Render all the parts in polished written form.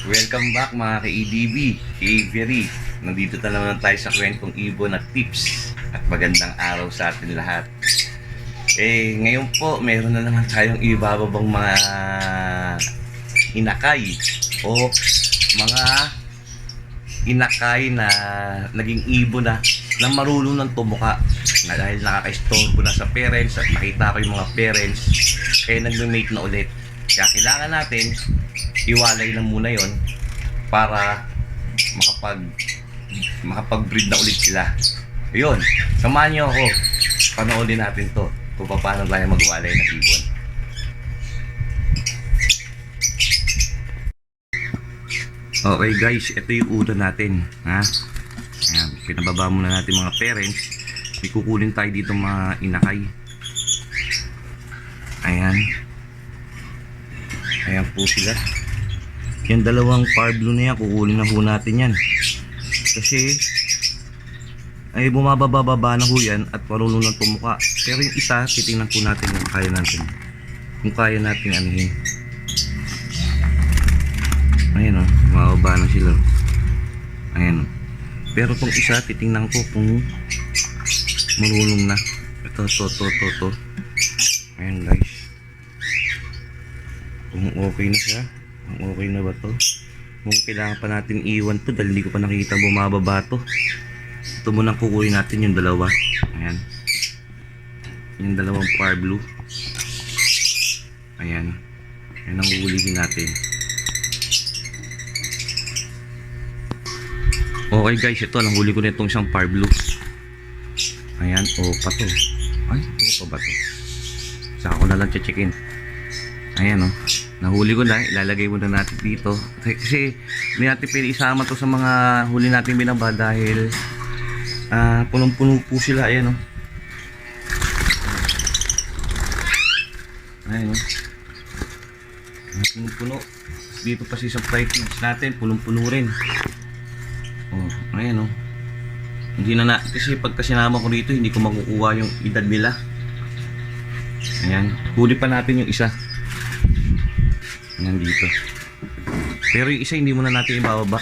Welcome back mga ka-EDB, ka-Avery. Nandito na naman tayo sa kwentong ibon at tips. At magandang araw sa atin lahat. Ngayon po, meron na naman tayong ibababang mga inakay o mga inakay na naging ibon na marunong ng tumuka. Na dahil nakaka-istorbo na sa parents at nakita ko yung mga parents, nagme-mate na ulit. Kaya kailangan natin iwalay lang muna yon para makapag-breed na ulit sila. Ayun, samahan niyo ako. Panoorin natin to kung paano tayo magwalay ng ibon. Okay guys, ito yung una natin. Ayan, pinababa muna natin mga parents. May kukunin tayo dito mga inakay. Ayan. Ayan po sila. Yung dalawang parblo na yan, kukunin na po natin yan. Kasi ay bumababa na ho yan at marunong lang tumuka. Pero yung isa, titingnan po natin kung kaya natin. Kung kaya natin anuhin. Ayan o, bumababa na sila. Ayan o. Pero itong isa, titingnan ko kung marunong na. Ito. Ayan guys. Kung okay na siya. Kung okay na ba to? Kung kailangan pa natin iwan to dahil hindi ko pa nakita bumababa to. Ito muna kukunin natin yung dalawa. Ayan. Yung dalawang par blue. Ayan. Ayan ang huhulihin natin. Okay guys, ito lang huli ko na itong isang par blue. Ayan, pa to. Ay, pa ba to? Saka ko na lang checkin. Ayan o. Nahuli ko na, ilalagay muna natin dito. Kasi hindi natin pwede isama to sa mga huli natin binaba dahil punong-puno po sila. Ayan o. Ayan o. Punong-puno. Dito pa si sa flight feeds natin, punong-puno rin. Ayan o. Hindi na kasi pagka sinama ko dito, hindi ko makukuha yung edad nila. Ayan. Huli pa natin yung isa. Ayan dito. Pero yung isa hindi muna natin ibababa.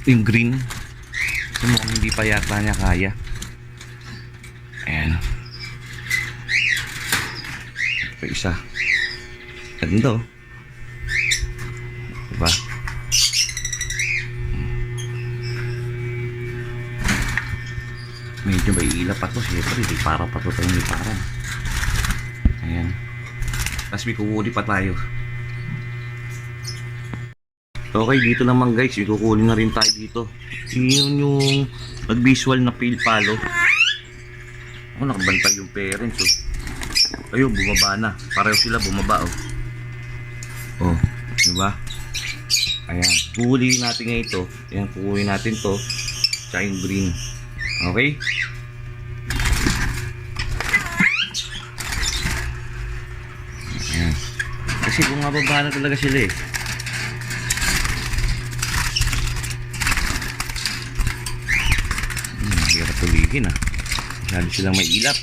Yung green. Kasi mukhang hindi pa yata niya kaya. Ayan. Ito isa. Ganda o. Diba? Medyo may ilap pa to. Siyempre, di para pa to tayong liparan. Ayan. Tapos may kukunin pa tayo. Okay, dito naman guys, may kukunin na rin tayo dito. Yun yung nag-visual na pale palo. Nakabantay yung parents oh. Ayun, bumaba na. Pareho sila bumaba oh. Diba? Ayan. Kukunin natin ngayon ito. Ayan, kukunin natin to. Tsaka yung green. Okay? Ayan. Kasi bumababa na talaga sila eh. Hirap tuligin masyado silang may ilap.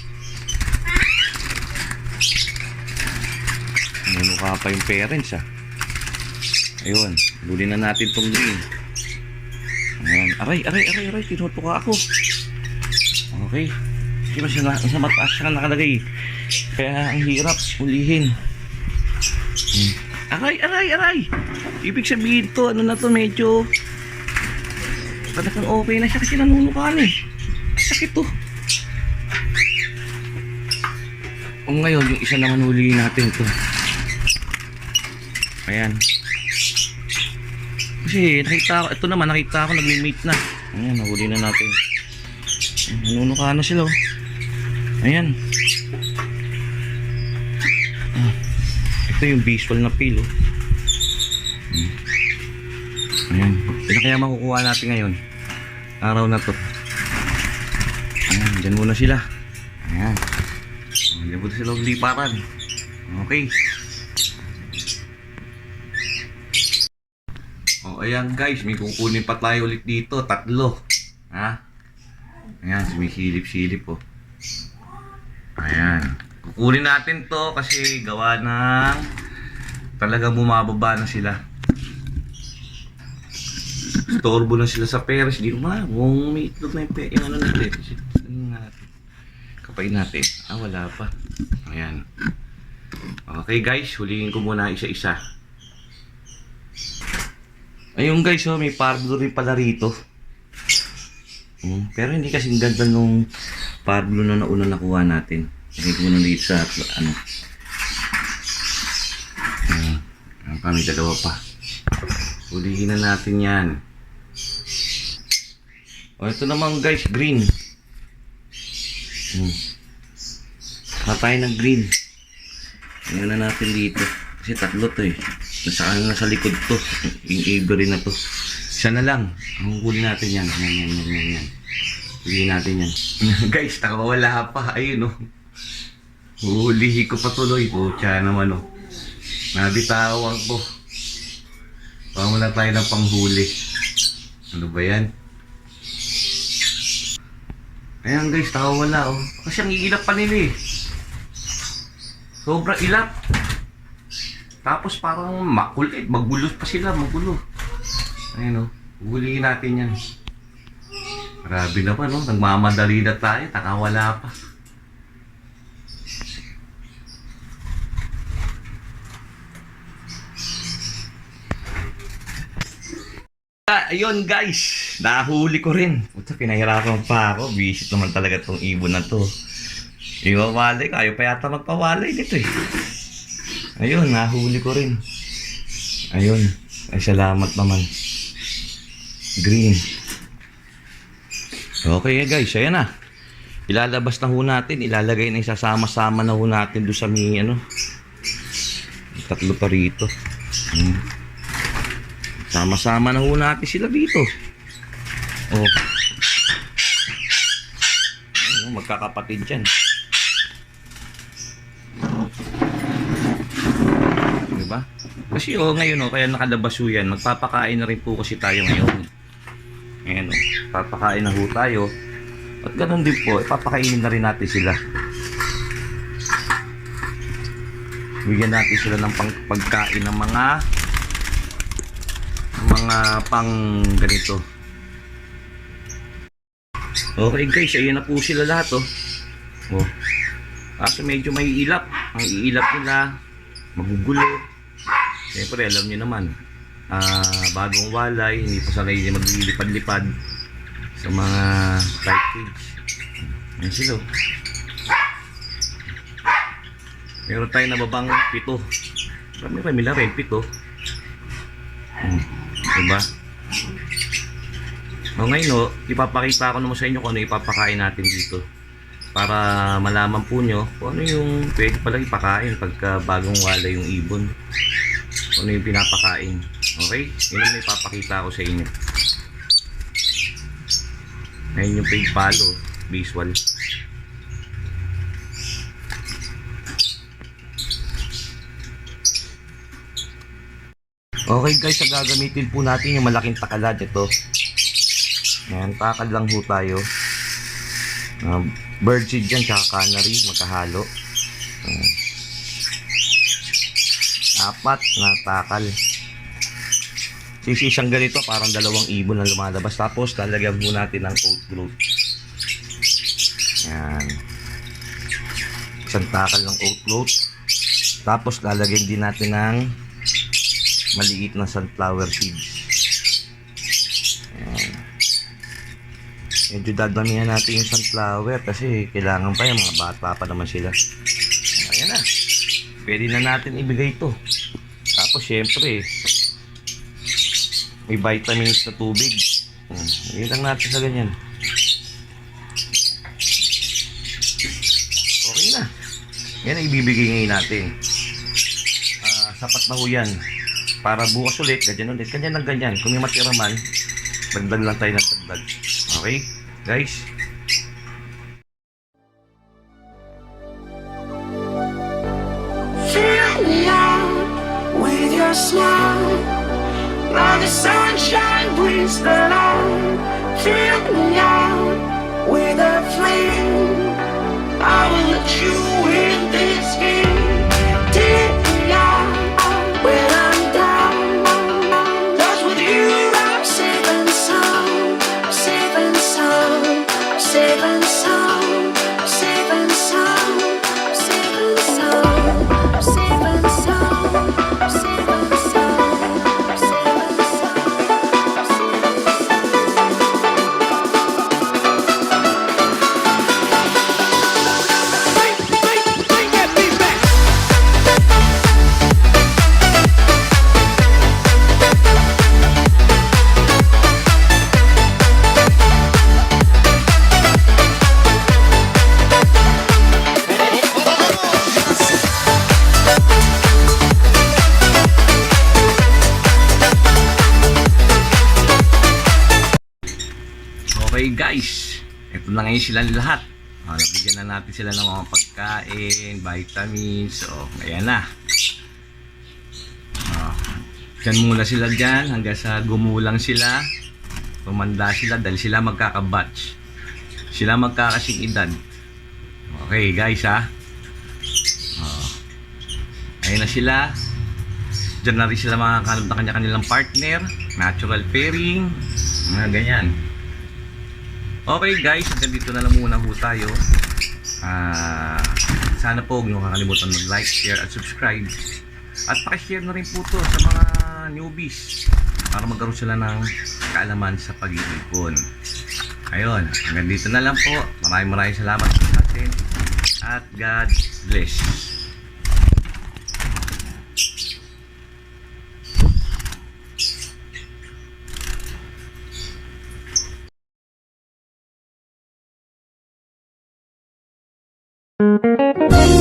Nanuka pa yung parents Ayun, huli na natin tong green. Ayan. Aray, tinutuka ako. Okay. Kasi sa mataas siya nakalagay. Kaya ang hirap ulihin. Aray. Ibig sabihin to, ano na to, medyo talagang okay na siya kasi nanunukan Sakit to. Ngayon, yung isa naman hulihin natin to. Ayan. Kasi nakita ko nagme-mate na. Ayan, nahuli na natin. Nanunuka na sila Ayan. Ito yung visual na pale Ayan. Ito kaya makukuha natin ngayon. Araw na to. Ayan, dyan muna sila. Ayan. Dyan muna sila liparan. Okay. Ayan guys, may kukunin pa tayo ulit dito. 3. Ayan, sumisilip-silip Ayan. Kukunin natin to kasi gawa ng talagang bumababa na sila. Storbo na sila sa peres. Di ba? Kung may itlog na yung ano natin. Ano natin? Kapain natin. Wala pa. Ayan. Okay guys, huliin ko muna isa-isa. Ayun guys, oh, may parblo rin pala rito. Pero hindi kasing ganda nung parblo na nauna nakuha natin. Hindi ko muna dito sa ano. Kami dalawa pa. Hulihin na natin yan. Ito naman guys, green. Patay ng green. Tingnan na natin dito. Kasi tatlo to eh. Nasa likod to. Yung Avery na to. Isa na lang. Ang huli natin yan. Yan. Huli natin yan. Guys, nakawala pa. Ayun oh. Hulihin ko pa tuloy. Pucha naman oh. Nabitawan ko. Wala tayo ng panghuli. Ano ba yan? Ayan guys, nakawala oh. Kasi ang iilap pa nila eh. Sobrang ilap. Tapos parang makulit. Magulo pa sila. Magulo. Ayan o. Huliin natin yan. Grabe naman o. Nagmamadali na tayo. Nakawala pa. Ayun guys. Nahuli ko rin. Puta, pinahirapan pa ako. Visit naman talaga tong ibon na to. Iwawalay ko. Ayaw pa yata magpawalay dito eh. Ayun, nahuli ko rin. Ayun. Ay, salamat naman. Green. Okay guys, ayan na. Ilalabas na ho natin. Ilalagay na isasama-sama na ho natin doon sa may ano. Tatlo pa rito. Sama-sama na ho natin sila dito. Oh. Magkakapatid dyan. Diba? Kasi ngayon kaya nakalabas ho yan. Magpapakain na rin po kasi tayo ngayon. Ayan papakain na ho tayo. At ganun din po, ipapakainin na rin natin sila. Bigyan natin sila ng pagkain ng mga pang ganito. Okay guys, ayun na po sila lahat oh. Kaso medyo may ilap. Ang iilap nila magugulo. Siyempre alam niyo naman, bagong walay, hindi pa sanay maglilipad-lipad sa mga tight cage. Ayan sila. Meron tayo nababang 7. Marami na rin 7. Diba? Ngayon ipapakita ko naman sa inyo kung ano ipapakain natin dito. Para malaman po nyo kung ano yung pwede palang ipakain pagka bagong wala yung ibon. Kung ano yung pinapakain. Okay? Yun ang ipapakita ko sa inyo. Ngayon yung page follow. Visual. Okay guys, gagamitin po natin yung malaking takalad ito. Ayan, takal lang ho tayo. Birdseed dyan, tsaka canary, magkahalo. 4 na takal. Sisang ganito, parang 2 ibon na lumalabas. Tapos, lalagyan po natin ng oat groat. Ayan. 1 takal ng oat groat. Tapos, lalagyan din natin ng maliit na sunflower seeds. Ayan. Medyo dadamihan natin yung sunflower kasi kailangan pa yan, mga bata pa naman sila. Ayan na. Pwede na natin ibigay ito. Tapos syempre may vitamins na tubig. Hindi lang natin sa ganyan. Okay na. Yan ang ibibigay ngayon natin. Sapat na ho yan. Para bukas ulit, ganyan ulit. Ganyan lang ganyan. Kung yung matira man, dagdag lang tayo ng dagdag. Okay? Guys? Fill me out with your smile. Like the sunshine brings the light. Fill me out with a flame. I will let you in. safe and sound, safe and sound, safe and sound, safe and sound, safe and sound, safe and Okay guys, ito na ngayon silang lahat. Nabigyan na natin sila ng mga pagkain, vitamins. So, ayan na. Diyan muna sila dyan hanggang sa gumulang sila. Tumanda sila dahil sila magkakabatch. Sila magkakasing edad. Okay guys ha. Ayan na sila. Diyan na rin sila makakakalap na kanya-kanilang partner. Natural pairing. Mga ganyan. Okay guys, hanggang dito na lang muna ho tayo. Sana po huwag niyo kakalimutan mag-like, share at subscribe. At pakishare na rin po to sa mga newbies para magkaroon sila ng kaalaman sa pag-iipon. Ayun, hanggang dito na lang po. Maraming salamat po sa atin. At God bless. sound.